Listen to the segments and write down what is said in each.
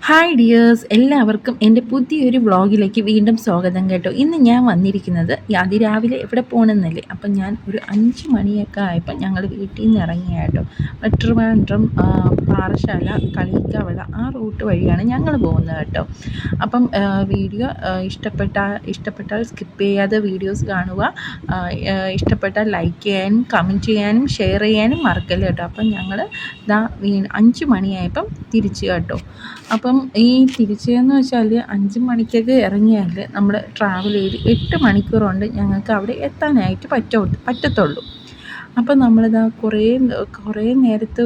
Hi dears, എല്ലാവർക്കും എൻ്റെ പുതിയൊരു വ്ളോഗിലേക്ക് വീണ്ടും സ്വാഗതം കേട്ടോ. ഇന്ന് ഞാൻ വന്നിരിക്കുന്നത് അതിരാവിലെ എവിടെ പോകണമെന്നല്ലേ. അപ്പം ഞാൻ ഒരു 5 മണിയൊക്കെ ആയപ്പോൾ ഞങ്ങൾ വീട്ടിൽ നിന്ന് ഇറങ്ങിയ കേട്ടോ. ട്രിവാൻഡ്രം പാറശാല കളിക്കവള ആ റൂട്ട് വഴിയാണ് ഞങ്ങൾ പോകുന്നത് കേട്ടോ. അപ്പം വീഡിയോ ഇഷ്ടപ്പെട്ടാൽ സ്കിപ്പ് ചെയ്യാതെ വീഡിയോസ് കാണുക. ഇഷ്ടപ്പെട്ടാൽ ലൈക്ക് ചെയ്യാനും കമൻറ്റ് ചെയ്യാനും ഷെയർ ചെയ്യാനും മറക്കല്ല കേട്ടോ. അപ്പം ഞങ്ങൾ 5 മണിയായപ്പം തിരിച്ചു കേട്ടോ. അപ്പം ഈ തിരിച്ചെന്ന് വെച്ചാൽ 5 മണിക്കൊക്കെ ഇറങ്ങിയാൽ നമ്മൾ ട്രാവൽ ചെയ്ത് 8 മണിക്കൂർ കൊണ്ട് ഞങ്ങൾക്ക് അവിടെ എത്താനായിട്ട് പറ്റത്തുള്ളൂ. അപ്പം നമ്മളിതാ കുറേ നേരത്തെ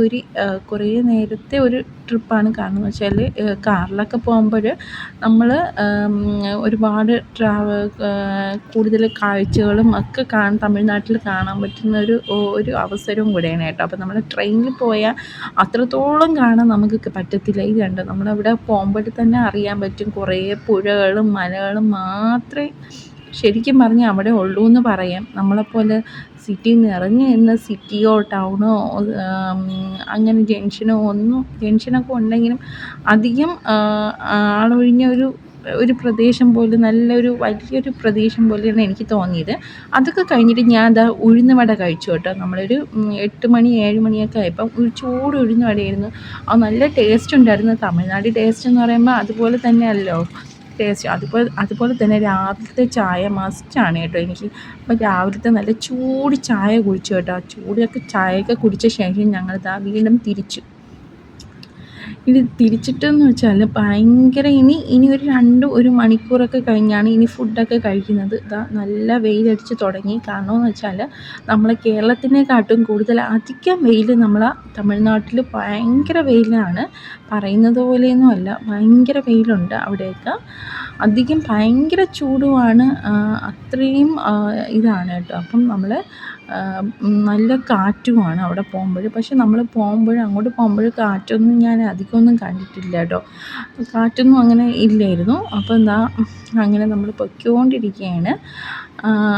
ഒരു ട്രിപ്പാണ്. കാരണം എന്ന് വെച്ചാൽ കാറിലൊക്കെ പോകുമ്പോൾ നമ്മൾ ഒരുപാട് കൂടുതൽ കാഴ്ചകളും ഒക്കെ തമിഴ്നാട്ടിൽ കാണാൻ പറ്റുന്ന ഒരു അവസരവും കൂടെയാണ് കേട്ടോ. അപ്പം നമ്മൾ ട്രെയിനിൽ പോയാൽ അത്രത്തോളം കാണാൻ നമുക്ക് പറ്റത്തില്ല. ഇത് കണ്ടോ, നമ്മളവിടെ പോകുമ്പോൾ തന്നെ അറിയാൻ പറ്റും കുറേ പുഴകളും മലകളും മാത്രമേ ശരിക്കും പറഞ്ഞാൽ അവിടെ ഉള്ളൂ എന്ന് പറയാം. നമ്മളെപ്പോലെ സിറ്റിയിൽ നിന്ന് ഇറങ്ങി നിന്ന് സിറ്റിയോ ടൗണോ അങ്ങനെ ജംഗ്ഷനൊക്കെ ഉണ്ടെങ്കിലും അധികം ആളൊഴിഞ്ഞ ഒരു പ്രദേശം പോലെ വലിയൊരു പ്രദേശം പോലെയാണ് എനിക്ക് തോന്നിയത്. അതൊക്കെ കഴിഞ്ഞിട്ട് ഞാൻ ഉഴുന്ന് വട കഴിച്ചു കേട്ടോ. നമ്മളൊരു 8 മണി 7 മണിയൊക്കെ ആയപ്പം ഒരു ചൂട് ഉഴുന്ന് വടയായിരുന്നു. അത് നല്ല ടേസ്റ്റ് ഉണ്ടായിരുന്നു. തമിഴ്നാട് ടേസ്റ്റ് എന്ന് പറയുമ്പോൾ അതുപോലെ തന്നെയല്ലോ ടേസ്റ്റ്. അതുപോലെ തന്നെ രാവിലത്തെ ചായ മസ്റ്റാണ് കേട്ടോ എനിക്ക്. അപ്പോൾ രാവിലത്തെ നല്ല ചൂട് ചായ കുടിച്ചു കേട്ടോ. ആ ചായയൊക്കെ കുടിച്ച ശേഷം ഞങ്ങൾ വീണ്ടും തിരിച്ചു. ഇത് തിരിച്ചിട്ടെന്ന് വെച്ചാൽ ഭയങ്കര ഇനി ഒരു മണിക്കൂറൊക്കെ കഴിഞ്ഞാണ് ഇനി ഫുഡൊക്കെ കഴിക്കുന്നത്. നല്ല വെയിലടിച്ച് തുടങ്ങി. കാരണമെന്ന് വെച്ചാൽ നമ്മളെ കേരളത്തിനെക്കാട്ടും കൂടുതൽ അധികം വെയിൽ നമ്മളെ തമിഴ്നാട്ടിൽ ഭയങ്കര വെയിലാണ്. പറയുന്നത് പോലെയൊന്നും അല്ല, ഭയങ്കര വെയിലുണ്ട് അവിടെയൊക്കെ. അധികം ഭയങ്കര ചൂടുമാണ്. അത്രയും ഇതാണ് കേട്ടോ. അപ്പം നമ്മൾ നല്ല കാറ്റുമാണ് അവിടെ പോകുമ്പോൾ. പക്ഷെ നമ്മൾ അങ്ങോട്ട് പോകുമ്പോൾ കാറ്റൊന്നും ഞാൻ അധികമൊന്നും കണ്ടിട്ടില്ല കേട്ടോ. കാറ്റൊന്നും അങ്ങനെ ഇല്ലായിരുന്നു. അപ്പോൾ അങ്ങനെ നമ്മൾ പൊയ്ക്കൊണ്ടിരിക്കുകയാണ്.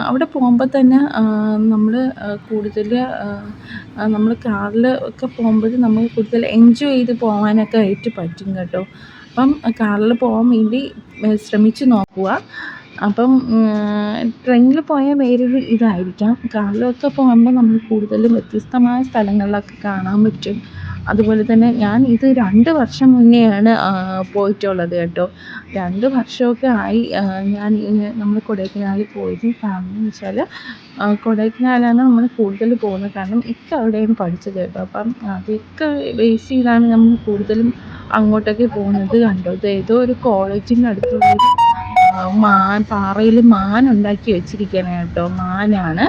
അവിടെ പോകുമ്പോൾ തന്നെ നമ്മൾ കാറിൽ ഒക്കെ പോകുമ്പോൾ നമുക്ക് കൂടുതൽ എൻജോയ് ചെയ്ത് പോകാനൊക്കെ ആയിട്ട് പറ്റും കേട്ടോ. അപ്പം കാറിൽ പോകാൻ വേണ്ടി ശ്രമിച്ച് നോക്കുക. അപ്പം ട്രെയിനിൽ പോയാൽ വേറൊരു ഇതായിരിക്കാം. കാറിലൊക്കെ പോകുമ്പോൾ നമ്മൾ കൂടുതലും വ്യത്യസ്തമായ സ്ഥലങ്ങളിലൊക്കെ കാണാൻ പറ്റും. അതുപോലെ തന്നെ ഞാൻ ഇത് 2 വർഷം മുന്നെയാണ് പോയിട്ടുള്ളത് കേട്ടോ. 2 വർഷമൊക്കെ ആയി നമ്മൾ കൊടൈക്കനാലിൽ പോയത്. കാരണം എന്ന് വെച്ചാൽ കൊടൈക്കനാലാണ് നമ്മൾ കൂടുതൽ പോകുന്നത്. കാരണം അവിടെയാണ് പഠിച്ചത് കേട്ടോ. അപ്പം അതൊക്കെ ബേസ് ചെയ്താണ് നമ്മൾ കൂടുതലും അങ്ങോട്ടൊക്കെ പോകുന്നത്. കണ്ടോ, ഏതോ ഒരു കോളേജിൻ്റെ അടുത്തുള്ളൊരു പാറയിൽ ഉണ്ടാക്കി വെച്ചിരിക്കുകയാണ് കേട്ടോ. മാനാണ്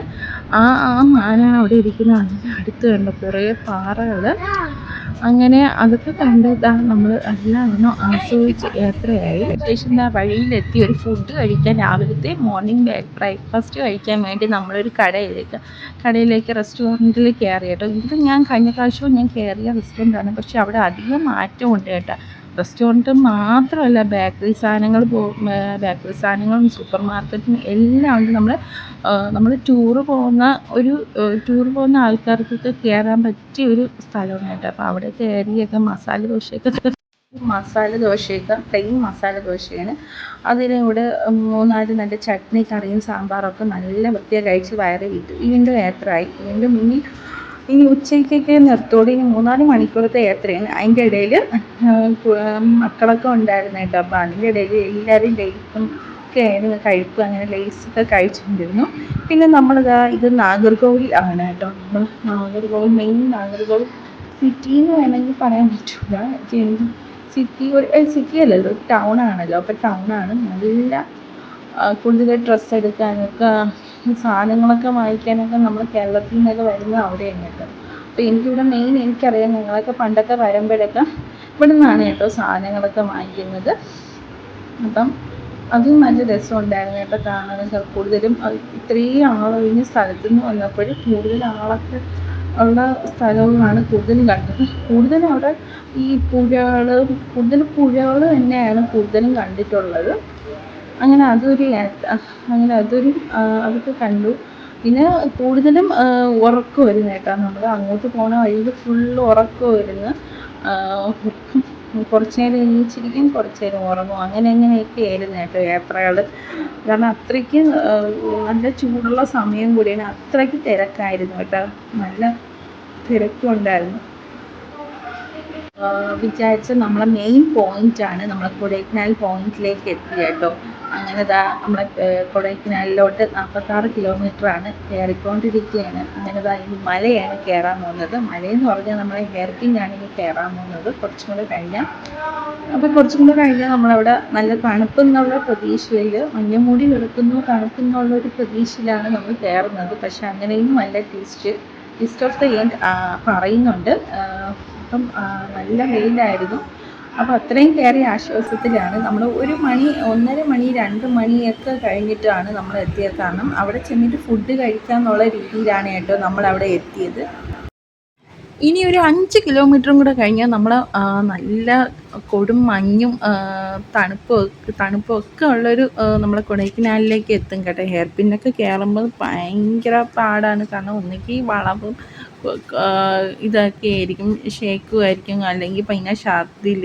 മാനാണ് അവിടെ ഇരിക്കുന്നത്. അതിൻ്റെ അടുത്ത് കണ്ടോ കുറേ പാറകൾ. അങ്ങനെ അതൊക്കെ കണ്ട് നമ്മൾ എല്ലാവരും ആസ്വദിച്ച് യാത്രയായി. ശേഷം വഴിയിലെത്തി ഒരു ഫുഡ് കഴിക്കാൻ, രാവിലത്തെ മോർണിംഗ് ബ്രേക്ക്ഫാസ്റ്റ് കഴിക്കാൻ വേണ്ടി നമ്മളൊരു കടയിലേക്ക് റെസ്റ്റോറൻറ്റിൽ കയറി കേട്ടോ. ഇത് ഞാൻ കഴിഞ്ഞ പ്രാവശ്യവും ഞാൻ കയറിയ റെസ്റ്റോറൻ്റാണ്. പക്ഷേ അവിടെ അധികം മാറ്റമുണ്ട് കേട്ടോ. റെസ്റ്റോറൻറ്റ് മാത്രമല്ല, ബേക്കറി സാധനങ്ങളും സൂപ്പർ മാർക്കറ്റും എല്ലാം ഉണ്ട്. നമ്മൾ ടൂറ് പോകുന്ന ആൾക്കാർക്കൊക്കെ കയറാൻ പറ്റിയ ഒരു സ്ഥലമാണ് കേട്ടോ. അപ്പോൾ അവിടെ കയറിയൊക്കെ പ്ലെയിൻ മസാല ദോശയാണ്. അതിലൂടെ 3-4 നല്ല ചട്നി കറിയും സാമ്പാറൊക്കെ നല്ല വൃത്തിയായി കഴിച്ച് വയറ് വിട്ടു. വീണ്ടും യാത്രയായി. ഇനി ഉച്ചയ്ക്കൊക്കെ നിർത്തോടെ. ഇനി 3-4 മണിക്കൂറത്തെ യാത്രയാണ്. അതിൻ്റെ ഇടയിൽ മക്കളൊക്കെ ഉണ്ടായിരുന്നു കേട്ടോ. അപ്പോൾ അതിൻ്റെ ഇടയിൽ എല്ലാവരും ലേസും ഒക്കെ ആയിരുന്നു കഴിപ്പ്. അങ്ങനെ ലേസൊക്കെ കഴിച്ചുകൊണ്ടിരുന്നു. പിന്നെ ഇത് നാഗർകോവിൽ ആണ് കേട്ടോ. നമ്മൾ നാഗർകോവിൽ സിറ്റി എന്ന് വേണമെങ്കിൽ പറയാൻ പറ്റില്ല. സിറ്റി അല്ലല്ലോ, ടൗൺ ആണല്ലോ. അപ്പോൾ ടൗണാണ്. നല്ല കൂടുതൽ ഡ്രസ്സ് എടുക്കാനൊക്കെ സാധനങ്ങളൊക്കെ വാങ്ങിക്കാനൊക്കെ നമ്മൾ കേരളത്തിൽ നിന്നൊക്കെ വരുന്നത് അവിടെയാണ് കേട്ടോ. അപ്പോൾ എനിക്കറിയാം, ഞങ്ങളൊക്കെ പണ്ടൊക്കെ വരുമ്പോഴൊക്കെ ഇവിടെ നിന്നാണ് കേട്ടോ സാധനങ്ങളൊക്കെ വാങ്ങിക്കുന്നത്. അപ്പം അതും നല്ല രസമുണ്ടായിരുന്നു കേട്ടോ കാണാനൊക്കെ. കൂടുതലും ഇത്രയും ആളൊഴിഞ്ഞ സ്ഥലത്തു നിന്ന് വന്നപ്പോൾ കൂടുതൽ ആളൊക്കെ ഉള്ള സ്ഥലവുമാണ് കൂടുതലും കണ്ടത്. കൂടുതലും അവിടെ ഈ പുഴകൾ തന്നെയാണ് കൂടുതലും കണ്ടിട്ടുള്ളത്. അങ്ങനെ അതൊക്കെ കണ്ടു. പിന്നെ കൂടുതലും ഉറക്കമായിരുന്നു കേട്ടോ. നമ്മൾ അങ്ങോട്ട് പോണ വഴിയിൽ ഫുള്ള് ഉറക്കമായിരുന്നു. കുറച്ച് നേരം എണീച്ചിരിക്കും, കുറച്ച് നേരം ഉറങ്ങും, അങ്ങനെയൊക്കെ ആയിരുന്നു കേട്ടോ യാത്രകൾ. കാരണം അത്രയ്ക്ക് നല്ല ചൂടുള്ള സമയം കൂടിയാണ്, അത്രയ്ക്ക് തിരക്കായിരുന്നു കേട്ടോ, നല്ല തിരക്കും ഉണ്ടായിരുന്നു. വിചാരിച്ച നമ്മളെ മെയിൻ പോയിൻ്റാണ് നമ്മളെ കൊടൈക്കനാൽ പോയിന്റിലേക്ക് എത്തി കേട്ടോ. അങ്ങനെ നമ്മളെ കൊടൈക്കനാലിലോട്ട് 46 കിലോമീറ്ററാണ് കയറിക്കൊണ്ടിരിക്കുകയാണ്. അങ്ങനെ ഈ മലയാണ് കയറാൻ പോകുന്നത്. മലയെന്ന് പറഞ്ഞാൽ നമ്മളെ ഹെയർ പിന്നാണ് ഇനി കയറാൻ പോകുന്നത് കുറച്ചും കൂടെ കഴിഞ്ഞാൽ. അപ്പോൾ കുറച്ചും കൂടെ കഴിഞ്ഞാൽ നമ്മളവിടെ നല്ല തണുപ്പെന്നുള്ള പ്രതീക്ഷയിൽ, മഞ്ഞുമൂടി കിടക്കുന്നു തണുപ്പെന്നുള്ളൊരു പ്രതീക്ഷയിലാണ് നമ്മൾ കയറുന്നത്. പക്ഷെ അങ്ങനെയും നല്ല ലിസ്റ്റ് ഓഫ് ദ എൻഡ് പറയുന്നുണ്ട്. അപ്പം നല്ല വെയിലായിരുന്നു. അപ്പോൾ അത്രയും കയറി ആശ്വാസത്തിലാണ് നമ്മൾ. 1 മണി 1:30 മണി 2 മണിയൊക്കെ കഴിഞ്ഞിട്ടാണ് നമ്മൾ എത്തിയത്. കാരണം അവിടെ ചെന്നിട്ട് ഫുഡ് കഴിക്കാമെന്നുള്ള രീതിയിലാണ് കേട്ടോ നമ്മളവിടെ എത്തിയത്. ഇനി ഒരു 5 കിലോമീറ്ററും കൂടെ കഴിഞ്ഞാൽ നമ്മൾ നല്ല കൊടും മഞ്ഞും തണുപ്പും ഒക്കെ ഉള്ളൊരു നമ്മളെ കൊടൈക്കനാലിലേക്ക് എത്തും കേട്ടോ. ഹെയർ പിന്നൊക്കെ കയറുമ്പോൾ ഭയങ്കര പാടാണ്. കാരണം ഒന്നുകിൽ വളവും ഇതൊക്കെ ആയിരിക്കും, ഷേക്കുമായിരിക്കും, അല്ലെങ്കിൽ ഭയങ്കര ഛർദിൽ,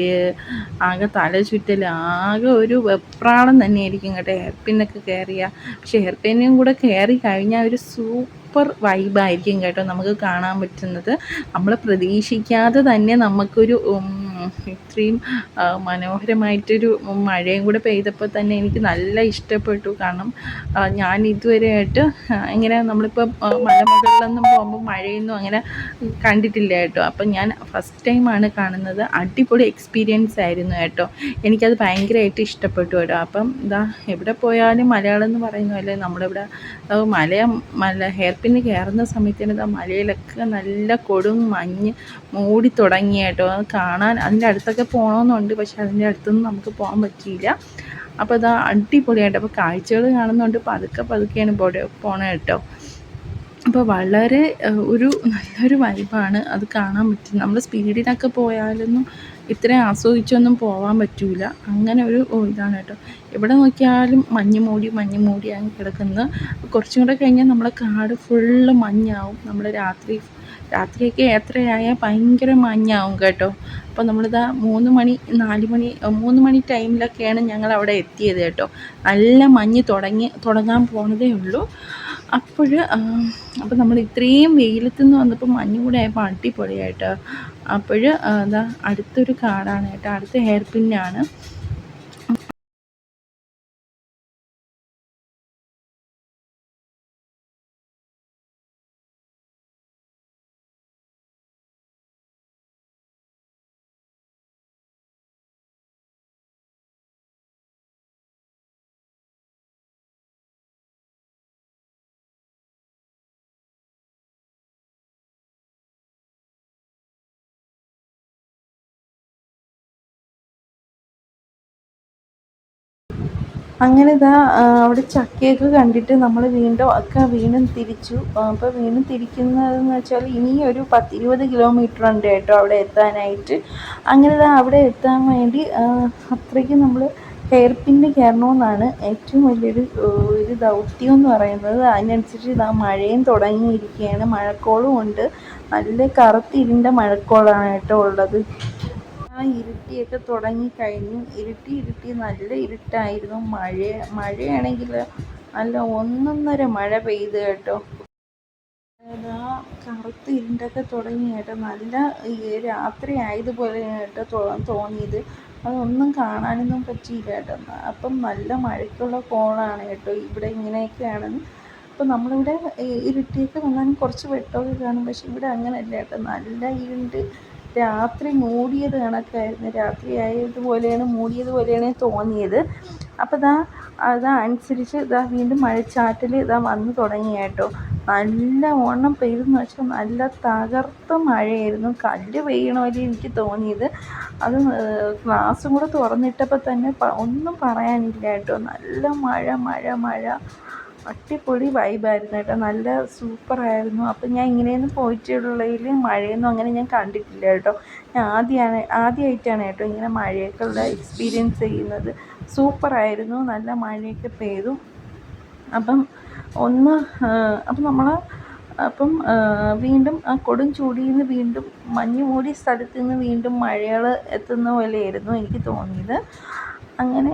ആകെ തല ചുറ്റൽ, ആകെ ഒരു വെപ്രാളം തന്നെയായിരിക്കും കേട്ടോ ഹെയർ പിന്നൊക്കെ കയറിയാൽ. പക്ഷേ ഹെയർ പിന്നും കൂടെ കയറി കഴിഞ്ഞാൽ ഒരു സൂപ്പർ വൈബായിരിക്കും കേട്ടോ നമുക്ക് കാണാൻ പറ്റുന്നത്. നമ്മൾ പ്രതീക്ഷിക്കാതെ തന്നെ നമുക്കൊരു ഇത്രയും മനോഹരമായിട്ടൊരു മഴയും കൂടെ പെയ്തപ്പോൾ തന്നെ എനിക്ക് നല്ല ഇഷ്ടപ്പെട്ടു. കാരണം ഞാൻ ഇതുവരെയായിട്ട് ഇങ്ങനെ നമ്മളിപ്പോൾ മലമുകളിലൊന്നും പോകുമ്പോൾ മഴയൊന്നും അങ്ങനെ കണ്ടിട്ടില്ല കേട്ടോ. അപ്പം ഞാൻ ഫസ്റ്റ് ടൈമാണ് കാണുന്നത്. അടിപൊളി എക്സ്പീരിയൻസ് ആയിരുന്നു കേട്ടോ. എനിക്കത് ഭയങ്കരമായിട്ട് ഇഷ്ടപ്പെട്ടു കേട്ടോ. അപ്പം എവിടെ പോയാലും മലയാളമെന്ന് പറയുന്നതല്ലേ, നമ്മളിവിടെ മല ഹെയർ പിന്ന് കയറുന്ന സമയത്തിന് മലയിലൊക്കെ നല്ല കൊടും മഞ്ഞ് മൂടി തുടങ്ങി കേട്ടോ. അത് കാണാൻ അതിൻ്റെ അടുത്തൊക്കെ പോകണമെന്നുണ്ട്, പക്ഷെ അതിൻ്റെ അടുത്തൊന്നും നമുക്ക് പോകാൻ പറ്റിയില്ല. അപ്പോൾ അടിപൊളിയായിട്ട് അപ്പോൾ കാഴ്ചകൾ കാണുന്നുണ്ട്. പതുക്കെയാണ് പോണേ കേട്ടോ. അപ്പോൾ വളരെ നല്ലൊരു വൈബാണ് അത് കാണാൻ പറ്റും. നമ്മൾ സ്പീഡിനൊക്കെ പോയാലൊന്നും ഇത്രയും ആസ്വദിച്ചൊന്നും പോകാൻ പറ്റില്ല. അങ്ങനെ ഒരു ഇതാണ് കേട്ടോ. എവിടെ നോക്കിയാലും മഞ്ഞ് മൂടി അങ്ങ് കിടക്കുന്നത്. കുറച്ചും കൂടെ കഴിഞ്ഞാൽ നമ്മളെ കാട് ഫുള്ള് മഞ്ഞാവും. നമ്മൾ രാത്രിയൊക്കെ യാത്രയായാൽ ഭയങ്കര മഞ്ഞാവും കേട്ടോ. അപ്പോൾ നമ്മളിതാ 3 മണി 4 മണി 3 മണി ടൈമിലൊക്കെയാണ് ഞങ്ങൾ അവിടെ എത്തിയത് കേട്ടോ. നല്ല മഞ്ഞ് തുടങ്ങാൻ പോണതേ ഉള്ളൂ. അപ്പോൾ നമ്മൾ ഇത്രയും വെയിലത്തുനിന്ന് വന്നപ്പോൾ മഞ്ഞും കൂടെ ആയപ്പോൾ അടിപൊളിയായിട്ട്. അടുത്തൊരു കാടാണ് കേട്ടോ, അടുത്ത ഹെയർ പിന്നാണ്. അങ്ങനെ അവിടെ ചക്കയൊക്കെ കണ്ടിട്ട് നമ്മൾ വീണ്ടും തിരിച്ചു. അപ്പോൾ വീണ്ടും തിരിക്കുന്നതെന്ന് വെച്ചാൽ ഇനി ഒരു 10-20 കിലോമീറ്റർ ഉണ്ട് കേട്ടോ അവിടെ എത്താനായിട്ട്. അങ്ങനെ അവിടെ എത്താൻ വേണ്ടി അത്രയ്ക്ക് നമ്മൾ ഹെയർ പിന്ന് കയറണമെന്നാണ് ഏറ്റവും വലിയൊരു ദൗത്യം എന്ന് പറയുന്നത്. അതിനനുസരിച്ച് മഴയും തുടങ്ങിയിരിക്കുകയാണ്, മഴക്കോളും ഉണ്ട്. നല്ല കറുത്തിരുണ്ട മഴക്കോളാണ് കേട്ടോ ഉള്ളത്. ഇരുട്ടിയൊക്കെ തുടങ്ങിക്കഴിഞ്ഞു. ഇരുട്ടി നല്ല ഇരുട്ടായിരുന്നു. മഴയാണെങ്കിൽ നല്ല ഒന്നൊന്നര മഴ പെയ്ത് കേട്ടോ. കറുത്ത് ഇരുണ്ടൊക്കെ തുടങ്ങി കേട്ടോ. നല്ല രാത്രി ആയതുപോലെ കേട്ടോ തോന്നിയത്. അതൊന്നും കാണാനൊന്നും പറ്റിയില്ല കേട്ടോ. അപ്പം നല്ല മഴയ്ക്കുള്ള കോളാണ് കേട്ടോ. ഇവിടെ ഇങ്ങനെയൊക്കെയാണെന്ന്. അപ്പോൾ നമ്മളിവിടെ ഇരുട്ടിയൊക്കെ വന്നാലും കുറച്ച് വെട്ടമൊക്കെ കാണും. പക്ഷെ ഇവിടെ അങ്ങനെയല്ല കേട്ടോ, നല്ല ഇരുണ്ട്. രാത്രി മൂടിയത് കണക്കായിരുന്നു. രാത്രി ആയതുപോലെയാണ്, മൂടിയതുപോലെയാണ് തോന്നിയത്. അപ്പോൾ അനുസരിച്ച് വീണ്ടും മഴച്ചാറ്റൽ വന്നു തുടങ്ങി കേട്ടോ. നല്ല ഓണം പെയ്തെന്ന് വെച്ചാൽ നല്ല തകർത്ത മഴയായിരുന്നു. കല്ല് പെയ്യണ പോലെ എനിക്ക് തോന്നിയത്. അത് ഗ്ലാസും കൂടെ തുറന്നിട്ടപ്പോൾ തന്നെ ഒന്നും പറയാനില്ല കേട്ടോ. നല്ല മഴ അടിപൊളി വൈബായിരുന്നു കേട്ടോ. നല്ല സൂപ്പറായിരുന്നു. അപ്പം ഞാൻ ഇങ്ങനെയൊന്നും പോയിട്ടുള്ളതിൽ മഴയൊന്നും അങ്ങനെ ഞാൻ കണ്ടിട്ടില്ല കേട്ടോ. ഞാൻ ആദ്യമായിട്ടാണ് കേട്ടോ ഇങ്ങനെ മഴയൊക്കെ ഉള്ള എക്സ്പീരിയൻസ് ചെയ്യുന്നത്. സൂപ്പറായിരുന്നു. നല്ല മഴയൊക്കെ പെയ്തു. അപ്പം നമ്മൾ അപ്പം വീണ്ടും ആ കൊടും ചൂടിൽ നിന്ന് വീണ്ടും മഞ്ഞ് മൂടിയ സ്ഥലത്ത് നിന്ന് വീണ്ടും മഴകൾ എത്തുന്ന പോലെയായിരുന്നു എനിക്ക് തോന്നിയത്. അങ്ങനെ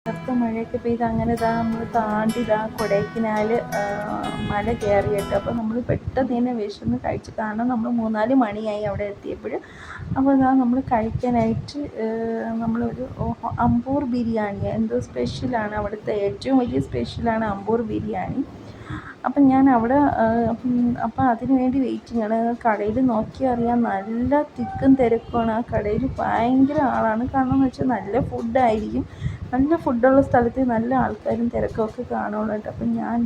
കനത്ത മഴയൊക്കെ പെയ്ത് അങ്ങനെ നമ്മൾ താണ്ടി കൊടൈക്കനാൽ മല കയറി കേട്ടോ. അപ്പോൾ നമ്മൾ പെട്ടെന്ന് തന്നെ വിശന്ന് കഴിച്ച്, കാരണം നമ്മൾ 3-4 മണിയായി അവിടെ എത്തിയപ്പോൾ. അപ്പോൾ നമ്മൾ കഴിക്കാനായിട്ട് നമ്മളൊരു അമ്പൂർ ബിരിയാണി എന്തോ സ്പെഷ്യലാണ്, അവിടുത്തെ ഏറ്റവും വലിയ സ്പെഷ്യലാണ് അമ്പൂർ ബിരിയാണി. അപ്പം ഞാൻ അവിടെ അപ്പം അതിന് വേണ്ടി വെയിറ്റിങ്ങാണ്. കടയിൽ നോക്കിയാൽ അറിയാം നല്ല തിക്കും തിരക്കുമാണ്. ആ കടയിൽ ഭയങ്കര ആളാണ്. കാരണം എന്ന് വെച്ചാൽ നല്ല ഫുഡായിരിക്കും. നല്ല ഫുഡുള്ള സ്ഥലത്ത് നല്ല ആൾക്കാരും തിരക്കൊക്കെ കാണുള്ളൂ കേട്ടോ. അപ്പം ഞാൻ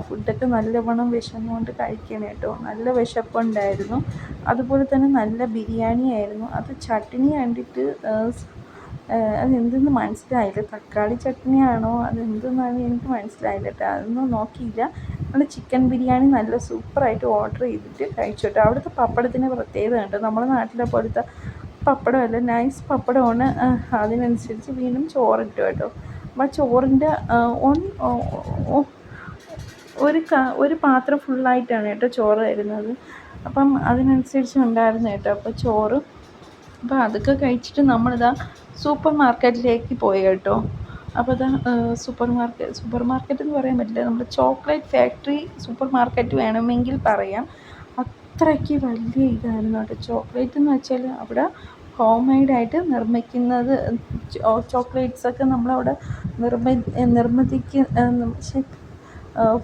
ഫുഡൊക്കെ നല്ലവണ്ണം വിശന്നുകൊണ്ട് കഴിക്കണം കേട്ടോ. നല്ല വിശപ്പുണ്ടായിരുന്നു. അതുപോലെ തന്നെ നല്ല ബിരിയാണി ആയിരുന്നു. അത് ചട്നി കണ്ടിട്ട് അതെന്തെന്ന് മനസ്സിലായില്ല. തക്കാളി ചട്നിയാണോ അതെന്തെന്നാണ് എനിക്ക് മനസ്സിലായില്ല കേട്ടോ. അതൊന്നും നോക്കിയില്ല. നമ്മൾ ചിക്കൻ ബിരിയാണി നല്ല സൂപ്പറായിട്ട് ഓർഡർ ചെയ്തിട്ട് കഴിച്ചു കേട്ടോ. അവിടുത്തെ പപ്പടത്തിന് പ്രത്യേകത കേട്ടോ. നമ്മുടെ നാട്ടിലെ പോലത്തെ പപ്പടമല്ല, നൈസ് പപ്പടമാണ്. അതിനനുസരിച്ച് വീണ്ടും ചോറിട്ടു കേട്ടോ. അപ്പം ചോറിൻ്റെ ഒരു പാത്രം ഫുള്ളായിട്ടാണ് കേട്ടോ ചോറ് തരുന്നത്. അപ്പം അതിനനുസരിച്ച് ഉണ്ടായിരുന്നു കേട്ടോ. അപ്പോൾ ചോറ്, അപ്പോൾ അതൊക്കെ കഴിച്ചിട്ട് സൂപ്പർ മാർക്കറ്റിലേക്ക് പോയി കേട്ടോ. അപ്പോൾ സൂപ്പർ മാർക്കറ്റ് എന്ന് പറയാൻ പറ്റില്ല, നമ്മുടെ ചോക്ലേറ്റ് ഫാക്ടറി സൂപ്പർ മാർക്കറ്റ് വേണമെങ്കിൽ പറയാം. അത്രയ്ക്ക് വലിയ ഇതായിരുന്നു കേട്ടോ. ചോക്ലേറ്റ് എന്ന് വെച്ചാൽ അവിടെ ഹോം മെയ്ഡായിട്ട് നിർമ്മിക്കുന്നത്. ചോക്ലേറ്റ്സൊക്കെ നമ്മളവിടെ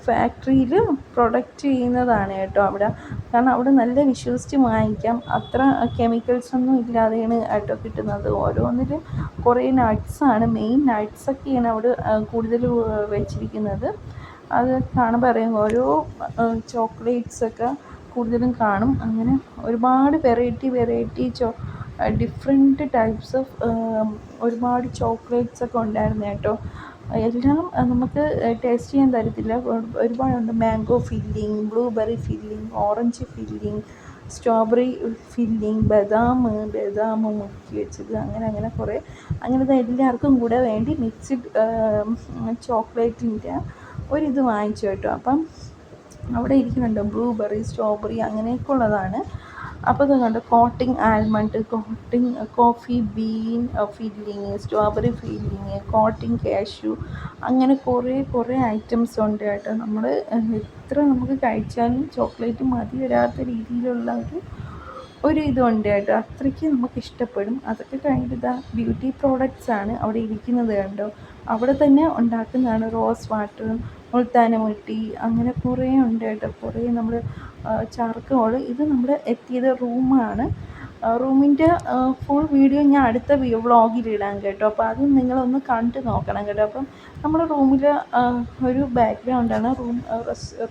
ഫാക്ടറിയിൽ പ്രൊഡക്റ്റ് ചെയ്യുന്നതാണ് കേട്ടോ അവിടെ. കാരണം അവിടെ നല്ല വിശ്വസിച്ച് വാങ്ങിക്കാം. അത്ര കെമിക്കൽസൊന്നും ഇല്ലാതെയാണ് കേട്ടോ കിട്ടുന്നത്. ഓരോന്നിലും കുറേ നട്ട്സാണ്, മെയിൻ നട്ട്സൊക്കെയാണ് അവിടെ കൂടുതൽ വെച്ചിരിക്കുന്നത്. അത് കാണുമ്പോൾ അറിയാം, ഓരോ ചോക്ലേറ്റ്സൊക്കെ കൂടുതലും കാണും. അങ്ങനെ ഒരുപാട് വെറൈറ്റി ഡിഫറെൻറ്റ് ടൈപ്സ് ഓഫ് ഒരുപാട് ചോക്ലേറ്റ്സൊക്കെ ഉണ്ടായിരുന്നു കേട്ടോ. എല്ലാം നമുക്ക് ടേസ്റ്റ് ചെയ്യാൻ തരത്തില്ല, ഒരുപാടുണ്ട്. Mango filling, blueberry filling, orange filling, strawberry filling, ബദാം മുക്കി വെച്ചത്, അങ്ങനെ കുറേ. അങ്ങനത്തെ എല്ലാവർക്കും കൂടെ വേണ്ടി മിക്സ്ഡ് ചോക്ലേറ്റിൻ്റെ ഒരിത് വാങ്ങിച്ചു കേട്ടോ. അപ്പം അവിടെ ഇരിക്കുന്നുണ്ട് ബ്ലൂബെറി, സ്ട്രോബെറി അങ്ങനെയൊക്കെ ഉള്ളതാണ്. അപ്പോൾ ഇത് കണ്ട് coating almond, coating coffee bean filling, strawberry filling, coating cashew, അങ്ങനെ കുറേ ഐറ്റംസ് ഉണ്ട് കേട്ടോ. നമ്മൾ എത്ര നമുക്ക് കഴിച്ചാലും ചോക്ലേറ്റ് മതി വരാത്ത രീതിയിലുള്ള ഒരു ഇതുണ്ട് കേട്ടോ. അത്രയ്ക്ക് നമുക്ക് ഇഷ്ടപ്പെടും. അതൊക്കെ കഴിഞ്ഞിട്ട് ബ്യൂട്ടി പ്രോഡക്റ്റ്സാണ് അവിടെ ഇരിക്കുന്നത് കണ്ടോ. അവിടെ തന്നെ ഉണ്ടാക്കുന്നതാണ്. റോസ് വാട്ടർ, മുൾത്താനമുട്ടി, അങ്ങനെ കുറേ ഉണ്ട് കേട്ടോ. കുറേ നമ്മൾ ചാർക്കോൾ. ഇത് നമ്മൾ എത്തിയത് റൂമാണ്. റൂമിൻ്റെ ഫുൾ വീഡിയോ ഞാൻ അടുത്ത വ്ളോഗിലിടാം കേട്ടോ. അപ്പോൾ അത് നിങ്ങളൊന്ന് കണ്ട് നോക്കണം കേട്ടോ. അപ്പം നമ്മുടെ റൂമിൽ ഒരു ബാക്ക്ഗ്രൗണ്ടാണ്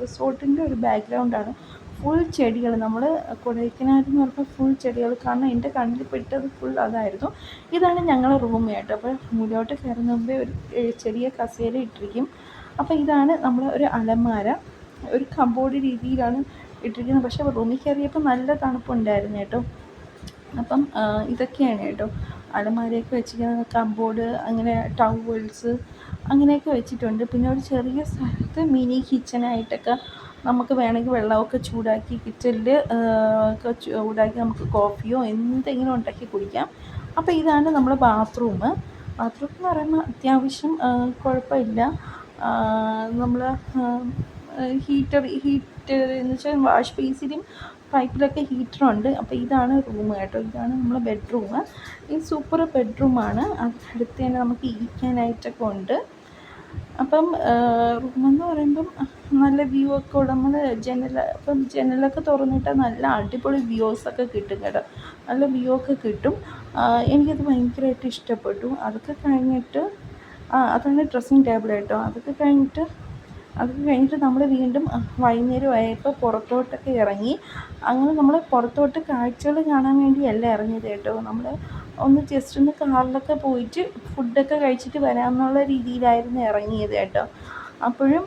റിസോർട്ടിൻ്റെ ഒരു ബാക്ക്ഗ്രൗണ്ടാണ് ഫുൾ ചെടികൾ. നമ്മൾ കൊടൈക്കനാലിൽ എന്ന് പറഞ്ഞാൽ ഫുൾ ചെടികൾ. കാരണം എൻ്റെ കണ്ണിൽ പെട്ടത് ഫുൾ അതായിരുന്നു. ഇതാണ് ഞങ്ങളുടെ റൂം കേട്ടോ. അപ്പോൾ മുന്നോട്ട് കയറുന്ന മുമ്പേ ഒരു ചെറിയ കസേര ഇട്ടിരിക്കും. അപ്പോൾ ഇതാണ് നമ്മൾ ഒരു അലമാര, ഒരു കബോർഡ് രീതിയിലാണ് ഇട്ടിരിക്കുന്നത്. പക്ഷേ റൂമിൽ കയറിയപ്പോൾ നല്ല തണുപ്പുണ്ടായിരുന്നു കേട്ടോ. അപ്പം ഇതൊക്കെയാണ് കേട്ടോ അലമാരയൊക്കെ വെച്ചിരിക്കുന്നത്. കബോർഡ്, അങ്ങനെ ടവൽസ് അങ്ങനെയൊക്കെ വെച്ചിട്ടുണ്ട്. പിന്നെ ഒരു ചെറിയ സ്ഥലത്ത് മിനി കിച്ചനായിട്ടൊക്കെ നമുക്ക് വേണമെങ്കിൽ വെള്ളമൊക്കെ ചൂടാക്കി കിച്ചണിൽ ഒക്കെ ചൂടാക്കി നമുക്ക് കോഫിയോ എന്തെങ്കിലും ഉണ്ടാക്കി കുടിക്കാം. അപ്പോൾ ഇതാണ് നമ്മുടെ ബാത്റൂം. ബാത്റൂം എന്ന് പറയുമ്പോൾ അത്യാവശ്യം കുഴപ്പമില്ല. നമ്മൾ ഹീറ്റർ എന്ന് വെച്ചാൽ വാഷ് ബേസിലും പൈപ്പിലൊക്കെ ഹീറ്ററുണ്ട്. അപ്പോൾ ഇതാണ് റൂം കേട്ടോ. ഇതാണ് നമ്മളെ ബെഡ്റൂം. ഈ സൂപ്പർ ബെഡ്റൂമാണ്. അതിനടുത്ത് തന്നെ നമുക്ക് ഇരിക്കാനായിട്ടൊക്കെ ഉണ്ട്. അപ്പം റൂമെന്ന് പറയുമ്പം നല്ല വ്യൂ ഒക്കെ ഉള്ള, നമ്മൾ ജനലൊക്കെ തുറന്നിട്ടാൽ നല്ല അടിപൊളി വ്യൂസൊക്കെ കിട്ടും കേട്ടോ. നല്ല വ്യൂ ഒക്കെ കിട്ടും. എനിക്കത് ഭയങ്കരമായിട്ട് ഇഷ്ടപ്പെട്ടു. അതൊക്കെ കഴിഞ്ഞിട്ട് അതാണ് ഡ്രസ്സിങ് ടേബിൾ കേട്ടോ. അതൊക്കെ കഴിഞ്ഞിട്ട് നമ്മൾ വീണ്ടും വൈകുന്നേരം ആയപ്പോൾ പുറത്തോട്ടൊക്കെ ഇറങ്ങി. അങ്ങനെ നമ്മൾ പുറത്തോട്ട് കാഴ്ചകൾ കാണാൻ വേണ്ടിയല്ല ഇറങ്ങിയത് കേട്ടോ. നമ്മൾ ഒന്ന് ജസ്റ്റ് ഒന്ന് കാറിലൊക്കെ പോയിട്ട് ഫുഡൊക്കെ കഴിച്ചിട്ട് വരാമെന്നുള്ള രീതിയിലായിരുന്നു ഇറങ്ങിയത് കേട്ടോ. അപ്പോഴും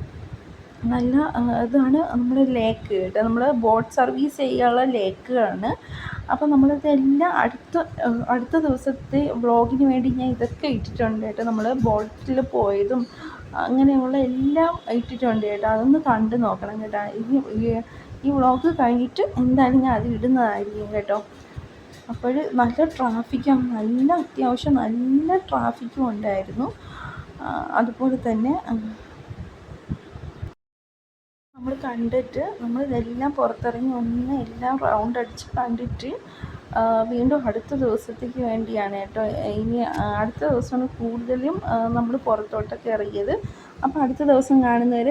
നല്ല ഇതാണ് നമ്മുടെ ലേക്ക് കേട്ടോ. നമ്മൾ ബോട്ട് സർവീസ് ചെയ്യാനുള്ള ലേക്കാണ്. അപ്പോൾ നമ്മളിതെല്ലാം അടുത്ത ദിവസത്തെ വ്ളോഗിന് വേണ്ടി ഞാൻ ഇതൊക്കെ ഇട്ടിട്ടുണ്ട് കേട്ടോ. നമ്മൾ ബോട്ടിൽ പോയതും അങ്ങനെയുള്ള എല്ലാം ഇട്ടിട്ടുണ്ട് കേട്ടോ. അതൊന്ന് കണ്ട് നോക്കണം കേട്ടോ. ഈ വ്ളോഗ് കഴിഞ്ഞിട്ട് എന്തായാലും ഞാൻ അത് ഇടുന്നതായിരിക്കും കേട്ടോ. അപ്പോൾ നല്ല ട്രാഫിക്കാണ്, അത്യാവശ്യം നല്ല ട്രാഫിക്കും ഉണ്ടായിരുന്നു. അതുപോലെ തന്നെ നമ്മൾ കണ്ടിട്ട് നമ്മളിതെല്ലാം പുറത്തിറങ്ങി ഒന്ന് എല്ലാം റൗണ്ട് അടിച്ച് കണ്ടിട്ട് വീണ്ടും അടുത്ത ദിവസത്തേക്ക് വേണ്ടിയാണ് കേട്ടോ. ഇനി അടുത്ത ദിവസമാണ് കൂടുതലും നമ്മൾ പുറത്തോട്ടൊക്കെ ഇറങ്ങിയത്. അപ്പോൾ അടുത്ത ദിവസം കാണുന്നവരെ